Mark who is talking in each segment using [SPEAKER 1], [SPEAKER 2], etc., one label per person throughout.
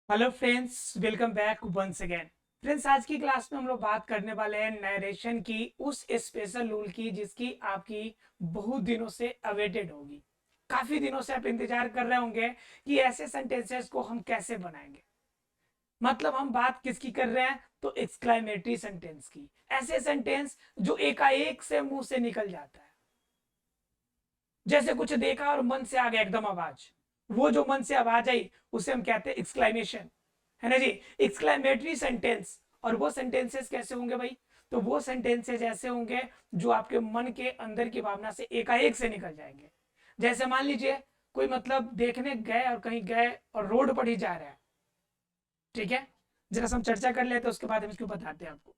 [SPEAKER 1] Hello friends, welcome back once again. Friends, आज की class में हम लोग बात करने वाले हैं नरेशन की, उस स्पेशल रूल की जिसकी आपकी बहुत दिनों से अवेटेड होगी। काफी दिनों से आप इंतजार कर रहे होंगे कि ऐसे सेंटेंसेस को हम कैसे बनाएंगे। मतलब हम बात किसकी कर रहे हैं, तो एक्सक्लेमेटरी सेंटेंस की। ऐसे सेंटेंस जो एकाएक से मुंह से निकल जाता है, जैसे कुछ देखा और मन से आ गया एकदम आवाज। वो जो मन से आवाज आई उसे हम कहते हैं एक्सक्लेमेशन, है ना जी। Exclamatory sentence. और वो सेंटेंसेस कैसे होंगे भाई, तो वो सेंटेंसेस ऐसे होंगे जो आपके मन के अंदर की भावना से एकाएक से निकल जाएंगे। जैसे मान लीजिए कोई मतलब देखने गए और कहीं गए और रोड पर ही जा रहा है, ठीक है। जरा हम चर्चा कर लेते हैं, उसके बाद हम इसको बताते हैं आपको।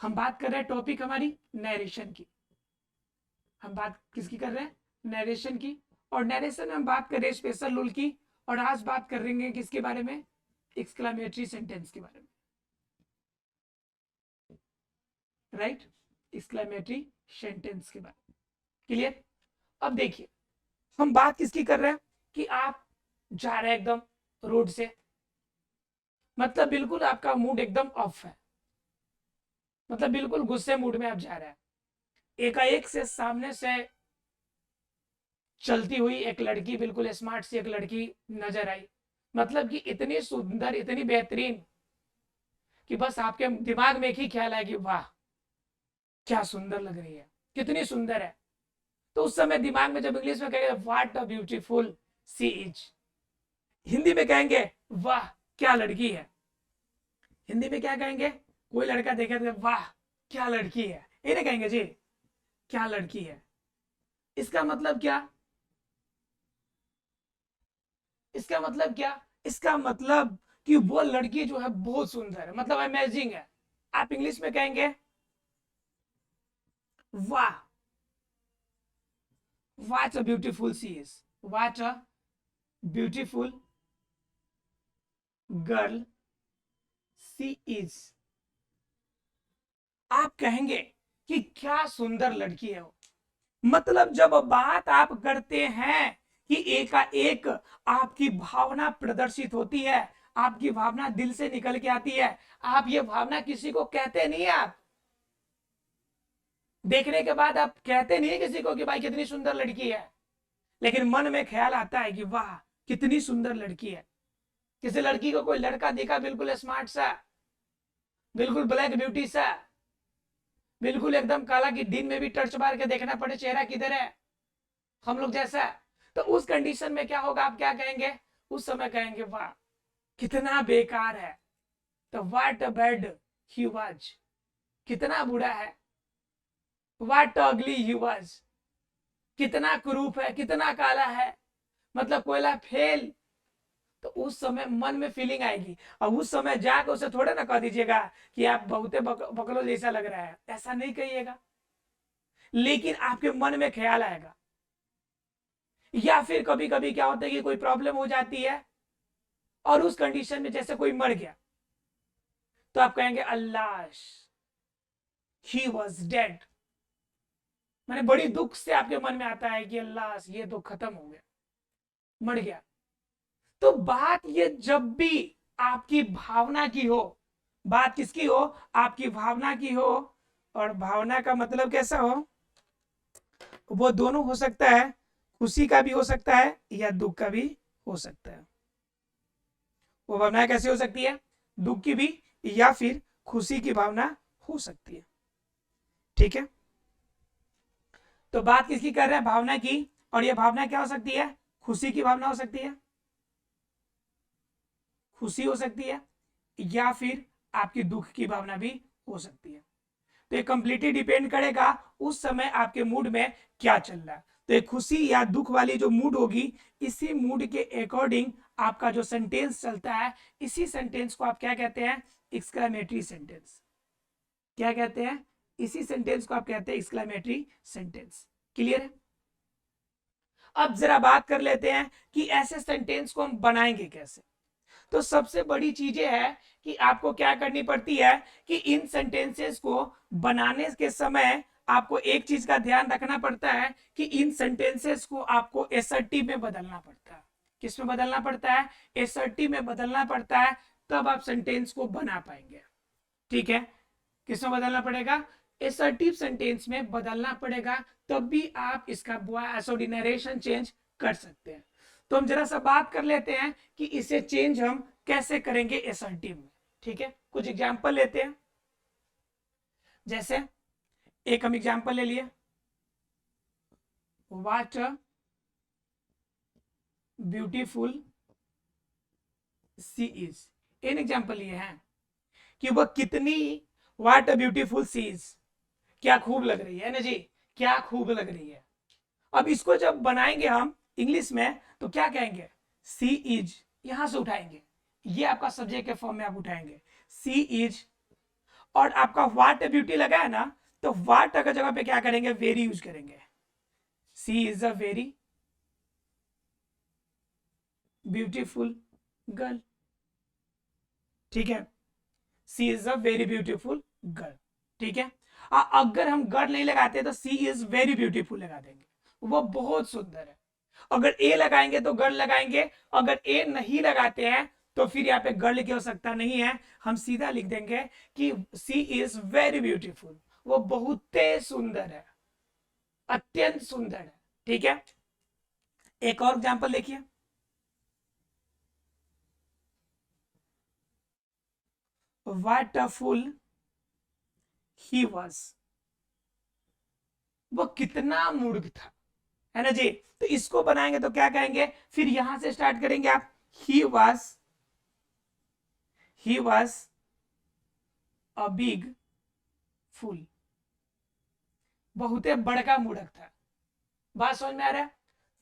[SPEAKER 1] हम बात कर रहे हैं, टॉपिक हमारी नरेशन की। हम बात किसकी कर रहे हैं, नरेशन की। और नरेशन में हम बात कर रहे हैं स्पेशल रूल की। और आज बात कर रहे हैं किसके बारे में, एक्सक्लेमेटरी सेंटेंस के बारे में, राइट। एक्सक्लेमेटरी सेंटेंस के बारे में, क्लियर। अब देखिए, हम बात किसकी कर रहे हैं कि आप जा रहे हैं एकदम रोड से, मतलब बिल्कुल आपका मूड एकदम ऑफ है, मतलब बिल्कुल गुस्से मूड में आप जा रहे हैं। एकाएक से सामने से चलती हुई एक लड़की, बिल्कुल स्मार्ट सी एक लड़की नजर आई। मतलब कि इतनी सुंदर, इतनी बेहतरीन कि बस आपके दिमाग में एक ही ख्याल है कि वाह क्या सुंदर लग रही है, कितनी सुंदर है। तो उस समय दिमाग में जब इंग्लिश में कहेंगे what a beautiful sea is, Hindi में कहेंगे वाह क्या लड़की है। हिंदी में क्या कहेंगे, कोई लड़का देखे तो वाह क्या लड़की है, ये नहीं कहेंगे जी क्या लड़की है। इसका मतलब क्या, इसका मतलब क्या, इसका मतलब कि वो लड़की जो है बहुत सुंदर है, मतलब अमेजिंग है। आप इंग्लिश में कहेंगे वाह what a beautiful she is, what a beautiful girl she is। आप कहेंगे कि क्या सुंदर लड़की है वो। मतलब जब बात आप करते हैं कि एकाएक आपकी भावना प्रदर्शित होती है, आपकी भावना दिल से निकल के आती है। आप ये भावना किसी को कहते नहीं है, आप देखने के बाद आप कहते नहीं है किसी को कि भाई कितनी सुंदर लड़की है, लेकिन मन में ख्याल आता है कि वाह कितनी सुंदर लड़की है। किसी लड़की को कोई लड़का देखा, बिल्कुल स्मार्ट सा, बिल्कुल ब्लैक ब्यूटी सा, बिल्कुल एकदम काला कि दिन में भी टर्च मार के देखना पड़े चेहरा किधर है, हम लोग जैसा। तो उस कंडीशन में क्या होगा, आप क्या कहेंगे, उस समय कहेंगे वाह कितना बेकार है। तो what a bad he was, कितना बुरा है। व्हाट अगली ही वाज, कितना कुरूप है, कितना काला है, मतलब कोयला फेल। तो उस समय मन में फीलिंग आएगी। और उस समय जाकर उसे थोड़े ना कह दीजिएगा कि आप बहुते बकलो जैसा लग रहा है, ऐसा नहीं कहिएगा। लेकिन आपके मन में ख्याल आएगा। या फिर कभी कभी क्या होता है कि कोई प्रॉब्लम हो जाती है और उस कंडीशन में जैसे कोई मर गया, तो आप कहेंगे अल्लाह ही वॉज डेड। मैंने बड़ी दुख से आपके मन में आता है कि अल्लाह ये तो खत्म हो गया, मर गया। तो बात ये जब भी आपकी भावना की हो, बात किसकी हो, आपकी भावना की हो। और भावना का मतलब कैसा हो, वो दोनों हो सकता है, खुशी का भी हो सकता है या दुख का भी हो सकता है। वो भावना कैसी हो सकती है, दुख की भी या फिर खुशी की भावना हो सकती है, ठीक है। तो बात किसकी कर रहे हैं, भावना की। और ये भावना क्या हो सकती है, खुशी की भावना हो सकती है, खुशी हो सकती है, या फिर आपकी दुख की भावना भी हो सकती है। तो ये कंप्लीटली डिपेंड करेगा उस समय आपके मूड में क्या चल रहा है। तो एक खुशी या दुख वाली जो मूड होगी, इसी मूड के अकॉर्डिंग आपका जो सेंटेंस चलता है, इसी सेंटेंस को आप क्या कहते हैं, एक्सक्लेमेटरी सेंटेंस। क्या कहते हैं, इसी सेंटेंस को आप कहते हैं एक्सक्लेमेटरी सेंटेंस। क्लियर है। अब जरा बात कर लेते हैं कि ऐसे सेंटेंस को हम बनाएंगे कैसे। तो सबसे बड़ी चीजें है कि आपको क्या करनी पड़ती है कि इन सेंटेंसेस को बनाने के समय आपको एक चीज का ध्यान रखना पड़ता है कि इन सेंटेंसेस को आपको एसर्टिव में बदलना पड़ता है। किस में बदलना पड़ता है, एसर्टिव में बदलना पड़ता है, तब आप सेंटेंस को बना पाएंगे। ठीक है, किस में बदलना पड़ेगा, एसर्टिव सेंटेंस में बदलना पड़ेगा, तब भी आप इसका नरेशन चेंज कर सकते हैं। तो हम जरा सा बात कर लेते हैं कि इसे चेंज हम कैसे करेंगे एसर्टिव में। ठीक है, कुछ एग्जांपल लेते हैं। जैसे एक हम एग्जांपल ले लिए, what a beautiful sea is. In example ये है कि वह कितनी, what a beautiful sea is, क्या खूब लग रही है ना जी, क्या खूब लग रही है। अब इसको जब बनाएंगे हम इंग्लिश में तो क्या कहेंगे, सी इज, यहां से उठाएंगे, ये आपका सब्जेक्ट के फॉर्म में आप उठाएंगे सी इज, और आपका व्हाट अ ब्यूटी लगा है ना, तो व्हाट अगर जगह पे क्या करेंगे, वेरी यूज करेंगे, she is a very beautiful girl. ठीक है, she is a very beautiful girl. ठीक है, अगर हम गर्ल नहीं लगाते तो सी इज वेरी ब्यूटीफुल लगा देंगे, वो बहुत सुंदर है। अगर ए लगाएंगे तो गर्ल लगाएंगे, अगर ए नहीं लगाते हैं तो फिर यहाँ पे गर्ल की आवश्यकता नहीं है, हम सीधा लिख देंगे कि सी इज वेरी ब्यूटीफुल, वो बहुत सुंदर है, अत्यंत सुंदर है। ठीक है, एक और एग्जांपल देखिए, what a fool he was, वो कितना मूर्ख था, है ना जी। तो इसको बनाएंगे तो क्या कहेंगे, फिर यहां से स्टार्ट करेंगे आप, ही वाज अ बिग फूल, बहुत बड़का मूर्ख था। बात समझ में आ रहा है।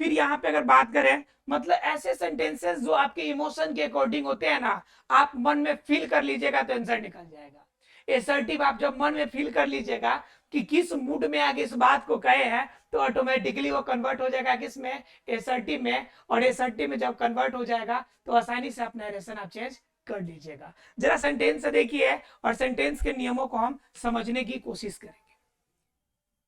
[SPEAKER 1] फिर यहाँ पे अगर बात करें, मतलब ऐसे सेंटेंसेस जो आपके इमोशन के अकॉर्डिंग होते हैं ना, आप मन में फील कर लीजिएगा तो आंसर निकल जाएगा। एसर्टिव आप जब मन में फील कर लीजिएगा कि किस मूड में आगे इस बात को कहे हैं, तो ऑटोमेटिकली वो कन्वर्ट हो जाएगा किस में, एसर्टिव में। और एसर्टिव में जब कन्वर्ट हो जाएगा तो आसानी से अपना नरेशन आप चेंज कर लीजिएगा। जरा सेंटेंस देखिए और सेंटेंस के नियमों को हम समझने की कोशिश करेंगे।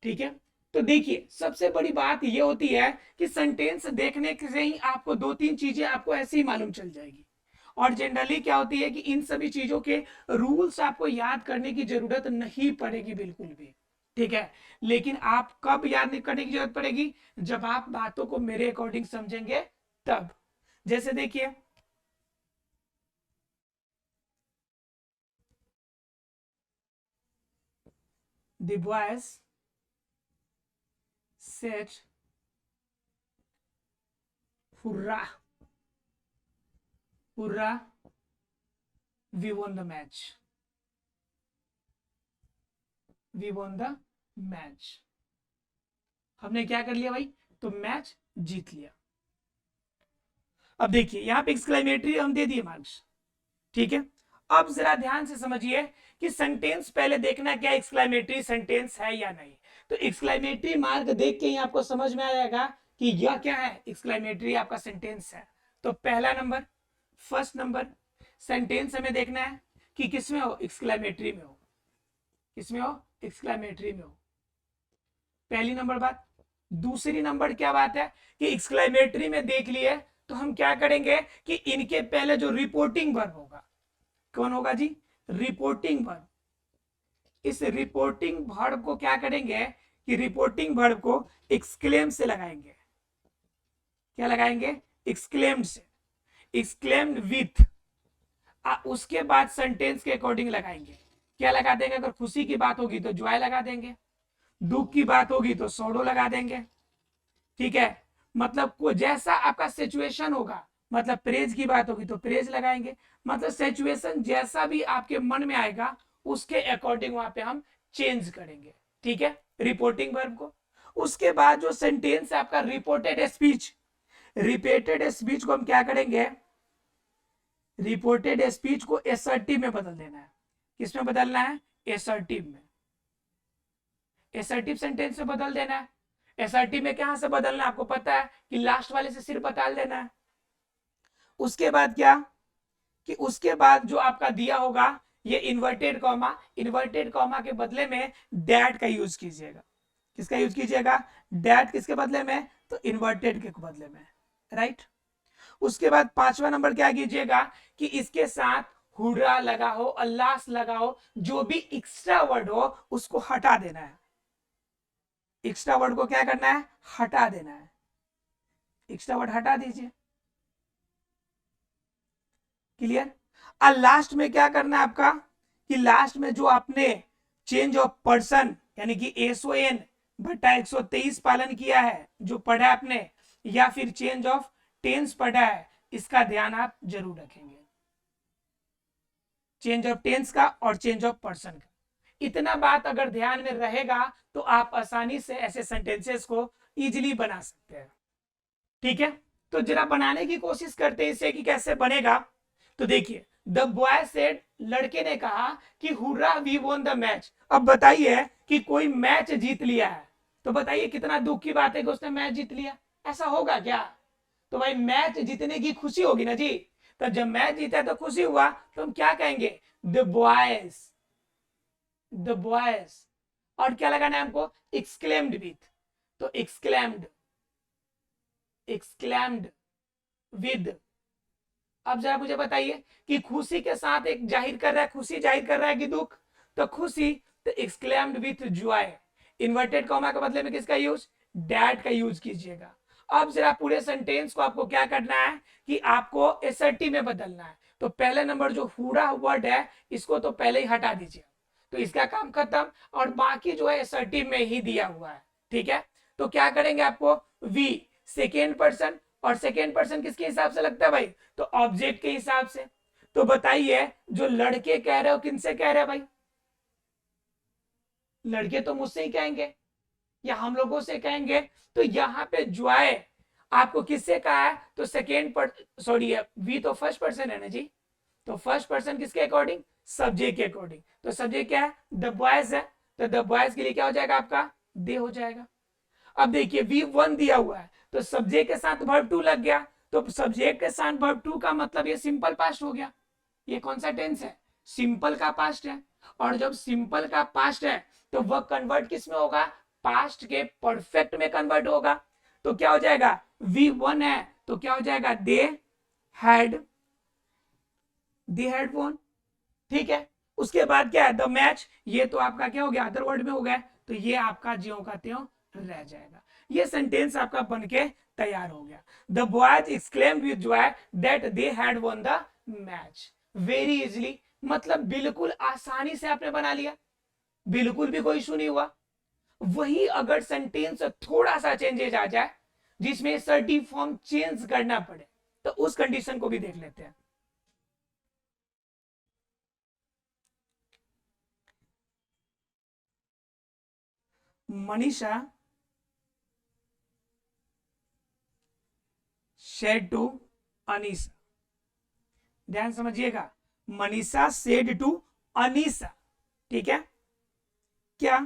[SPEAKER 1] ठीक है, तो देखिए सबसे बड़ी बात ये होती है कि सेंटेंस देखने से ही आपको दो तीन चीजें आपको ऐसे ही मालूम चल जाएगी। और जनरली क्या होती है कि इन सभी चीजों के रूल्स आपको याद करने की जरूरत नहीं पड़ेगी बिल्कुल भी। ठीक है, लेकिन आप कब याद नहीं करने की जरूरत पड़ेगी, जब आप बातों को मेरे अकॉर्डिंग समझेंगे तब। जैसे देखिए, the boys said hurrah, hurrah we won the match, we won the match. हमने क्या कर लिया भाई, तो मैच जीत लिया। अब देखिए यहां पे एक्सक्लेमेटरी हम दे दिए मार्क्स। ठीक है, अब जरा ध्यान से समझिए कि सेंटेंस पहले देखना क्या एक्सक्लेमेटरी सेंटेंस है या नहीं। तो एक्सक्लेमेटरी मार्क देख के ही आपको समझ में आ जाएगा कि यह क्या है, एक्सक्लेमेटरी आपका सेंटेंस है। तो पहला नंबर, फर्स्ट नंबर, सेंटेंस हमें देखना है कि किसमें हो, एक्सक्लेमेटरी में हो, किसमें हो, एक्सक्लेमेटरी में हो, पहली नंबर बात। दूसरी नंबर क्या बात है कि एक्सक्लेमेटरी में देख लिए तो हम क्या करेंगे कि इनके पहले जो रिपोर्टिंग वर्ब होगा, कौन होगा जी, रिपोर्टिंग वर्ब। इस रिपोर्टिंग वर्ब को क्या करेंगे कि रिपोर्टिंग वर्ब को एक्सक्लेम से लगाएंगे। क्या लगाएंगे, एक्सक्लेम्ड से, एक्सक्लेम्ड विथ। उसके बाद सेंटेंस के अकॉर्डिंग लगाएंगे। क्या लगा देंगे, अगर खुशी की बात होगी तो जॉय लगा देंगे, दुख की बात होगी तो सौड़ो लगा देंगे। ठीक है, मतलब को जैसा आपका सिचुएशन होगा, मतलब प्रेज की बात होगी तो प्रेज लगाएंगे, मतलब सिचुएशन जैसा भी आपके मन में आएगा उसके अकॉर्डिंग वहां पे हम चेंज करेंगे। ठीक है, रिपोर्टिंग वर्ब को। उसके बाद जो सेंटेंस है आपका रिपोर्टेड स्पीच, रिपीटेड स्पीच को हम क्या करेंगे, रिपोर्टेड स्पीच को एसर्टिव में बदल देना है। किसमें बदलना है, एसर्टिव में, एसर्टिव सेंटेंस में बदल देना है। एसआरटी में कहां से बदलना है आपको पता है कि लास्ट वाले से सिर्फ बता देना है। उसके बाद क्या, कि उसके बाद जो आपका दिया होगा ये इन्वर्टेड कॉमा, इन्वर्टेड कॉमा के बदले में डैट का यूज कीजिएगा। किसका यूज कीजिएगा, डैट, किसके बदले में, तो इन्वर्टेड के बदले में, राइट। उसके बाद 5वां नंबर क्या कीजिएगा कि इसके साथ हुर्रा लगा हो, अल्लाह लगा हो, जो भी एक्स्ट्रा वर्ड हो उसको हटा देना है। एक्स्ट्रा वर्ड को क्या करना है, हटा देना है। एक्स्ट्रा वर्ड हटा दीजिए। क्लियर। और लास्ट में क्या करना है आपका कि लास्ट में जो आपने चेंज ऑफ पर्सन यानी कि SON बटा 123 पालन किया है, जो पढ़ा है आपने, या फिर चेंज ऑफ टेंस पढ़ा है, इसका ध्यान आप जरूर रखेंगे। चेंज ऑफ टेंस का और चेंज ऑफ पर्सन का, इतना बात अगर ध्यान में रहेगा तो आप आसानी से ऐसे सेंटेंसेस को इजीली बना सकते हैं। ठीक है, तो जरा बनाने की कोशिश करते हैं इसे कि कैसे बनेगा। तो देखिए, द बॉय सेड, लड़के ने कहा कि hurrah we won the match. अब बताइए कि कोई मैच जीत लिया है, तो बताइए कितना दुख की बात है कि उसने मैच जीत लिया। ऐसा होगा क्या? तो भाई मैच जीतने की खुशी होगी ना जी। तो जब मैच जीता तो खुशी हुआ, तो हम क्या कहेंगे, द बॉयज, द बॉयज। और क्या लगाना है हमको, एक्सक्लेम्ड विथ, तो एक्सक्लेम्ड, एक्सक्लेम्ड विद। अब जरा मुझे बताइए कि खुशी के साथ एक जाहिर कर रहा है, खुशी जाहिर कर रहा है कि दुख, तो खुशी, तो exclaimed with Joy. Inverted comma के बदले में किसका यूज, डैड का यूज कीजिएगा। अब जरा पूरे सेंटेंस को आपको क्या करना है कि आपको एसर्टिव में बदलना है। तो पहले नंबर जो हुड़ा वर्ड है इसको तो पहले ही हटा दीजिए, तो इसका काम खत्म, और बाकी जो है एसर्टिव में ही दिया हुआ है। ठीक है, तो क्या करेंगे, आपको वी सेकेंड पर्सन, और सेकेंड पर्सन किसके हिसाब से लगता है भाई, तो ऑब्जेक्ट के हिसाब से। तो बताइए जो लड़के कह रहे हो किनसे कह रहे हैं भाई, लड़के तो मुझसे ही कहेंगे या हम लोगों से कहेंगे। तो यहाँ पे जॉय आपको किससे कहा है, तो सेकेंड पर, सॉरी वी तो फर्स्ट पर्सन है ना जी, तो फर्स्ट पर्सन किसके अकॉर्डिंग, सब्जेक्ट के अकॉर्डिंग। तो सब्जेक्ट क्या है, द बॉयज है, तो द बॉयज के लिए क्या हो जाएगा आपका, दे हो जाएगा। अब देखिए V1 दिया हुआ है, तो सब्जेक्ट के साथ वर्ब टू लग गया, तो सब्जेक्ट के साथ वर्ब टू का मतलब ये सिंपल पास्ट हो गया। ये कौन सा टेंस है, सिंपल का पास्ट है। और जब सिंपल का पास्ट है तो वह कन्वर्ट किस में होगा, पास्ट के परफेक्ट में कन्वर्ट होगा। तो क्या हो जाएगा, V1 है तो क्या हो जाएगा, हैड दे हैड वॉन। ठीक है, उसके बाद क्या है, द मैच, ये तो आपका क्या हो गया, अदर वर्ड में हो गया, तो ये आपका ज्यों का त्यों रह जाएगा। ये सेंटेंस आपका बनके तैयार हो गया। The boys exclaimed with Joy that they had won the match. Very easily, मतलब बिल्कुल आसानी से आपने बना लिया, बिल्कुल भी कोई इशू नहीं हुआ। वही अगर सेंटेंस थोड़ा सा चेंजेज आ जाए जिसमें सर्टिव फॉर्म चेंज करना पड़े, तो उस कंडीशन को भी देख लेते हैं। मनीषा said to अनीसा, ध्यान समझिएगा, मनीषा सेड टू अनीसा। ठीक है, क्या,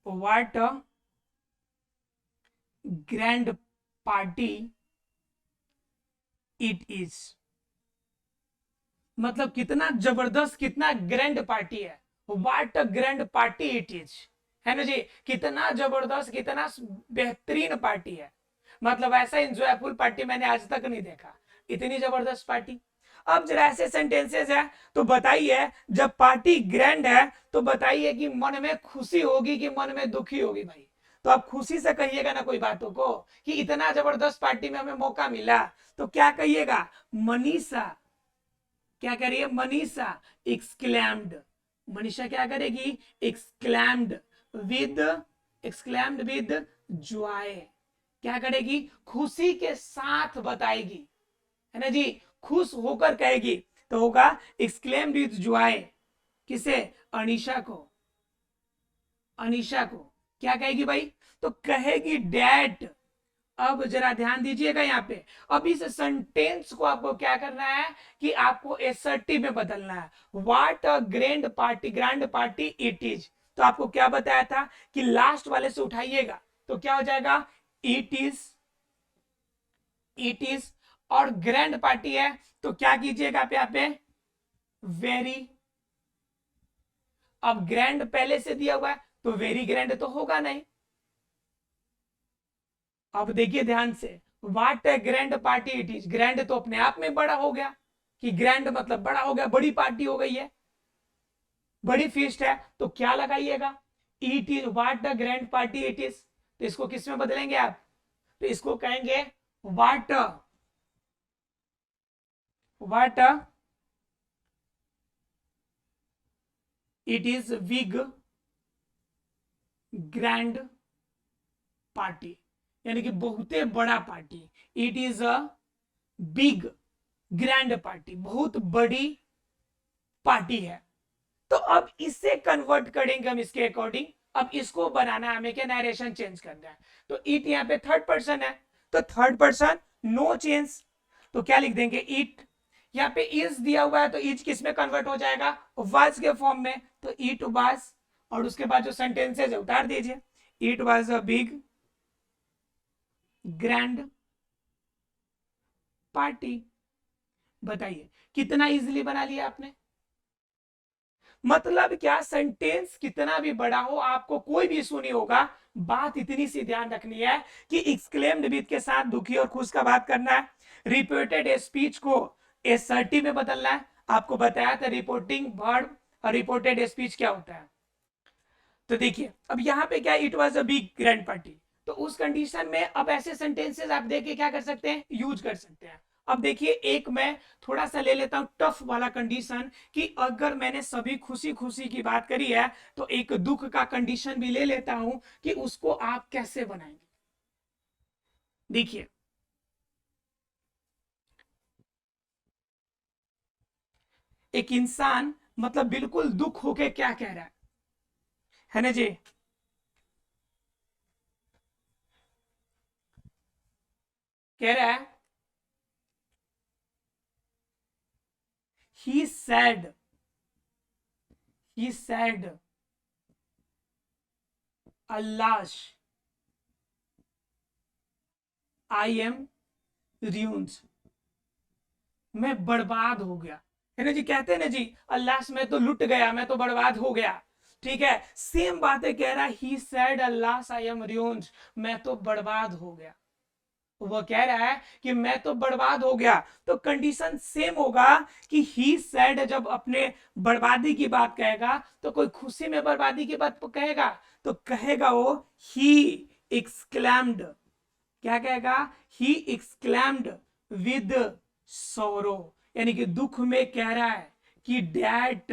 [SPEAKER 1] what a grand party it is. मतलब कितना जबरदस्त, कितना ग्रैंड पार्टी है, what a grand party it is, है ना जी, कितना जबरदस्त, कितना बेहतरीन पार्टी है। मतलब ऐसा इंजॉयफुल पार्टी मैंने आज तक नहीं देखा, इतनी जबरदस्त पार्टी। अब जरा ऐसे सेंटेंसेस है, तो बताइए जब पार्टी ग्रैंड है तो बताइए कि मन में खुशी होगी कि मन में दुखी होगी भाई। तो आप खुशी से कहिएगा ना कोई बातों को कि इतना जबरदस्त पार्टी में हमें मौका मिला, तो क्या कहिएगा, मनीषा, क्या कह रही है, मनीषा एक्सक्लैम्ड, मनीषा क्या करेगी, एक्सक्लैम्ड विद, एक्सक्लैम्ड विद जॉय। क्या करेगी, खुशी के साथ बताएगी, है ना जी, खुश होकर कहेगी, तो होगा एक्सक्लेम्ड विद जॉय। किसे, अनीशा को, अनीशा को क्या कहेगी भाई, तो कहेगी डैड। अब जरा ध्यान दीजिएगा यहाँ पे, अब इस सेंटेंस को आपको क्या करना है कि आपको एसर्टिव में बदलना है। What a grand party it is, तो आपको क्या बताया था कि लास्ट वाले से उठाइएगा, तो क्या हो जाएगा, इट इज, इट इज, और ग्रैंड पार्टी है तो क्या कीजिएगा आप यहाँ पे, वेरी। अब ग्रैंड पहले से दिया हुआ है तो वेरी ग्रैंड तो होगा नहीं, अब देखिए ध्यान से, what A grand party it is. Grand तो अपने आप में बड़ा हो गया, कि ग्रैंड मतलब बड़ा हो गया, बड़ी पार्टी हो गई है, बड़ी फीस्ट है। तो क्या लगाइएगा, it is what the grand party it is. तो इसको किस में बदलेंगे आप, तो इसको कहेंगे what what it is big grand party, यानी कि बहुते बड़ा party. It is a big grand party, बहुत बड़ी पार्टी है। तो अब इससे कन्वर्ट करेंगे हम इसके अकॉर्डिंग। अब इसको बनाना है हमें, क्या नरेशन चेंज करना है। तो इट यहाँ पे थर्ड पर्सन है, तो थर्ड पर्सन नो चेंज। तो क्या लिख देंगे, इट। यहाँ पे इज दिया हुआ है, तो इज किस में कन्वर्ट हो जाएगा, वाज के फॉर्म में। तो इट वाज, और उसके बाद जो सेंटेंसेज है उतार दीजिए। It was a big grand party. बताइए कितना इजीली बना लिया आपने। मतलब क्या, सेंटेंस कितना भी बड़ा हो आपको कोई भी इशू नहीं होगा। बात इतनी सी ध्यान रखनी है कि एक्सक्लेम्ड विद के साथ दुखी और खुश का बात करना है। रिपोर्टेड स्पीच को एसर्टिव में बदलना है। आपको बताया था रिपोर्टिंग वर्ब और रिपोर्टेड स्पीच क्या होता है। तो देखिए अब यहाँ पे क्या, it was a big grand party. तो उस कंडीशन में अब ऐसे सेंटेंसेस आप देख के क्या कर सकते हैं, यूज कर सकते हैं। अब देखिए एक मैं थोड़ा सा ले लेता हूं टफ वाला कंडीशन, कि अगर मैंने सभी खुशी खुशी की बात करी है, तो एक दुख का कंडीशन भी ले लेता हूं कि उसको आप कैसे बनाएंगे। देखिए एक इंसान मतलब बिल्कुल दुख होके क्या कह रहा है ना जी, कह रहा है he said he said alas I am ruined। मैं बर्बाद हो गया, है ना जी, कहते हैं ना जी, अल्लाह मैं तो लुट गया, मैं तो बर्बाद हो गया। ठीक है, सेम बातें कह रहा है, he said Allah I am ruined, मैं तो बर्बाद हो गया। वो कह रहा है कि मैं तो बर्बाद हो गया। तो कंडीशन सेम होगा कि ही सैड जब अपने बर्बादी की बात कहेगा, तो कोई खुशी में बर्बादी की बात कहेगा, तो कहेगा वो ही एक्सक्लैम्ड। क्या कहेगा, ही एक्सक्लैम्ड विद सोरो, यानी कि दुख में कह रहा है कि डैट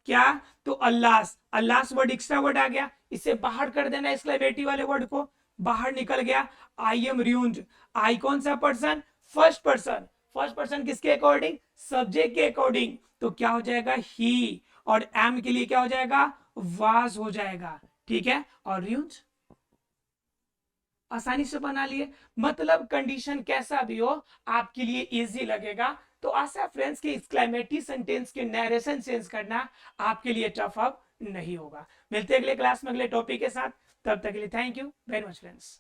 [SPEAKER 1] क्या, तो अल्लाह, अल्लाह वर्ड एक्स्ट्रा वर्ड आ गया, इसे बाहर कर देना, एक्सक्लेमेटिव वाले वर्ड को बाहर निकल गया। आई एम रून्ड, आई कौन सा person, first person. First person किसके अकॉर्डिंग, सब्जेक्ट के अकॉर्डिंग। तो क्या हो जाएगा, ही, और एम के लिए क्या हो जाएगा, वाज हो जाएगा। ठीक है, और रून्ड आसानी से बना लिए। मतलब कंडीशन कैसा भी हो आपके लिए इजी लगेगा। तो आशा फ्रेंड्स की एक्सक्लेमेटरी सेंटेंस के नरेशन चेंज करना आपके लिए टफ अब नहीं होगा। मिलते हैं अगले क्लास में अगले टॉपिक के साथ, तब तक के लिए thank you very much friends.